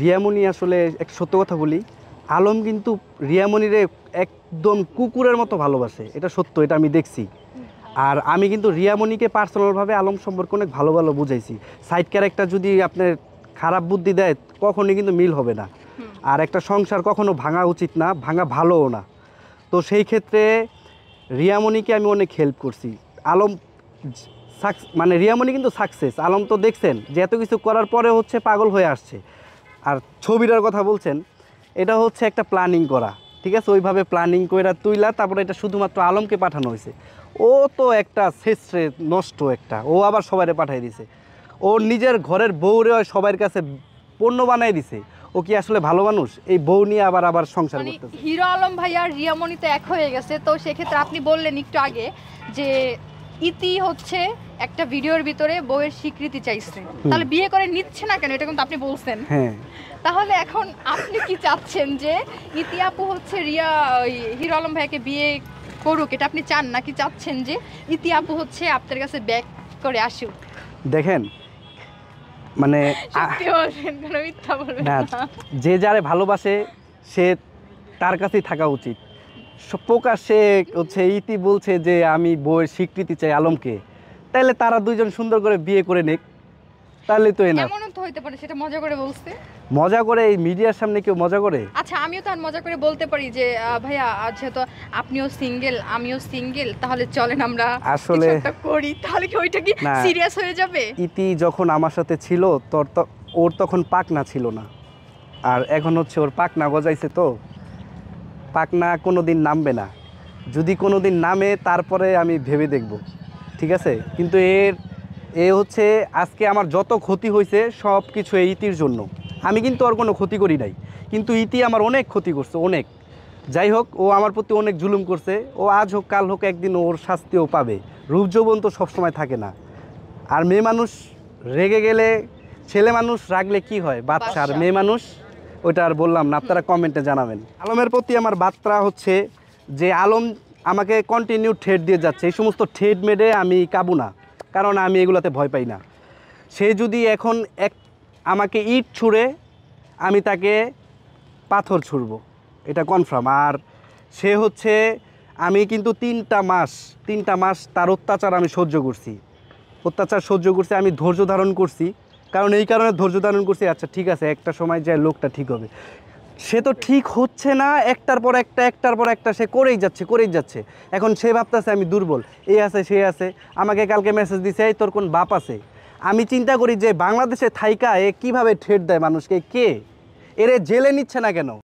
রিয়ামণি আসলে এক সত্য কথা বলি, আলম কিন্তু রিয়ামণিরে একদম কুকুরের মতো ভালোবাসে, এটা সত্য, এটা আমি দেখছি। আর আমি কিন্তু রিয়ামণিকে পার্সোনালভাবে আলম সম্পর্কে অনেক ভালো ভালো বুঝাইছি। সাইড ক্যারেক্টার যদি আপনার খারাপ বুদ্ধি দেয় কখনোই কিন্তু মিল হবে না। আর একটা সংসার কখনো ভাঙা উচিত না, ভাঙা ভালোও না। তো সেই ক্ষেত্রে রিয়ামণিকে আমি অনেক হেল্প করছি। আলম মানে রিয়ামণি কিন্তু সাকসেস, আলম তো দেখছেন যে এত কিছু করার পরে হচ্ছে পাগল হয়ে আসছে। আর ছবিটার কথা বলছেন, এটা হচ্ছে একটা প্ল্যানিং করা, ঠিক আছে, ওইভাবে প্ল্যানিং করে তুইলা তারপরে এটা শুধুমাত্র আলমকে পাঠানো হয়েছে। ও তো একটা শেষে নষ্ট একটা, ও আবার সবাইরে পাঠিয়ে দিছে, ওর নিজের ঘরের বউরে সবার কাছে পণ্য বানাই দিছে। ও কি আসলে ভালো মানুষ? এই বউ নিয়ে আবার আবার সংসার করতেছে। হিরো আলম ভাই আর রিয়ামণি তো এক হয়ে গেছে, তো সেক্ষেত্রে আপনি বললেন একটু আগে যে ইতি হচ্ছে একটা ভিডিওর ভিতরে বউয়ের স্বীকৃতি চাইছে, তাহলে বিয়ে করে নিচ্ছে না কেন, এটা কিন্তু আপনি বলছেন। হ্যাঁ, তাহলে এখন আপনি কি চাচ্ছেন যে ইতি আপু হচ্ছে হিরো আলম ভাইকে বিয়ে করুক, এটা আপনি চান নাকি চাচ্ছেন যে ইতি আপু হচ্ছে আপনার কাছে ব্যাক করে আসুক? দেখেন মানে যে যারে ভালোবাসে সে তার কাছেই থাকা উচিত। প্রকাশ্যে হচ্ছে ইতি বলছে যে আমি বউয়ের স্বীকৃতি চাই আলমকে, তাহলে তারা দুইজন সুন্দর করে বিয়ে করে নিক, তাহলে তো এনা। এমনও তো হইতে পারে সেটা মজা করে বলছে। মজা করে এই মিডিয়ার সামনে কেউ মজা করে? আচ্ছা, আমিও তো আর মজা করে বলতে পারি যে ভাইয়া যেহেতু আপনিও সিঙ্গেল আমিও সিঙ্গেল, তাহলে চলেন আমরা আসলে কিছু একটা করি, তাহলে কি ওইটা কি সিরিয়াস হয়ে যাবে? ইতি যখন আমার সাথে ছিল ওর তখন পাকনা ছিল না, আর এখন হচ্ছে ওর পাকনা গজাইছে, তো পাকনা কোনো দিন নামবে না। যদি কোনো দিন নামে তারপরে আমি ভেবে দেখব, ঠিক আছে। কিন্তু হচ্ছে আজকে আমার যত ক্ষতি হয়েছে সব কিছু এই ইতির জন্য। আমি কিন্তু ওর কোনো ক্ষতি করি নাই, কিন্তু ইতি আমার অনেক ক্ষতি করছে, অনেক। যাই হোক, ও আমার প্রতি অনেক জুলুম করছে, ও আজ হোক কাল হোক একদিন ওর শাস্তিও পাবে। রূপ যৌবন তো সবসময় থাকে না। আর মেয়ে মানুষ রেগে গেলে, ছেলে মানুষ রাগলে কি হয়, বাচ্চা। আর মেয়ে মানুষ ওইটা আর বললাম না, আপনারা কমেন্টে জানাবেন। আলমের প্রতি আমার বার্তা হচ্ছে যে আলম আমাকে কন্টিনিউ ঠেট দিয়ে যাচ্ছে, এই সমস্ত ঠেট মেডে আমি কাবু না, কারণ আমি এগুলাতে ভয় পাই না। সে যদি এখন আমাকে ইট ছুঁড়ে, আমি তাকে পাথর ছুঁড়ব, এটা কনফার্ম। আর সে হচ্ছে, আমি কিন্তু 3টা মাস তার অত্যাচার আমি সহ্য করছি, আমি ধৈর্য ধারণ করছি। কারণ এই কারণে ধৈর্য ধারণ করছি, আচ্ছা ঠিক আছে একটা সময় যায় লোকটা ঠিক হবে। সে তো ঠিক হচ্ছে না, একটার পর একটা সে করেই যাচ্ছে। এখন সে ভাবতেছে আমি দুর্বল, এই আছে সে আছে। আমাকে কালকে মেসেজ দিছে, এই তোর কোন বাপ আছে? আমি চিন্তা করি যে বাংলাদেশে থাইকা এ কীভাবে ঠেট দেয় মানুষকে, কে এরে জেলে নিচ্ছে না কেন?